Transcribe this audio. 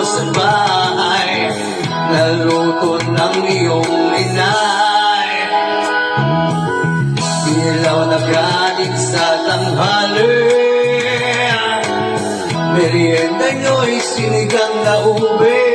sa bahay, naluto ng iyong inay. Ilaw na galing sa tanghali, merienda nyo'y sinigang na ube.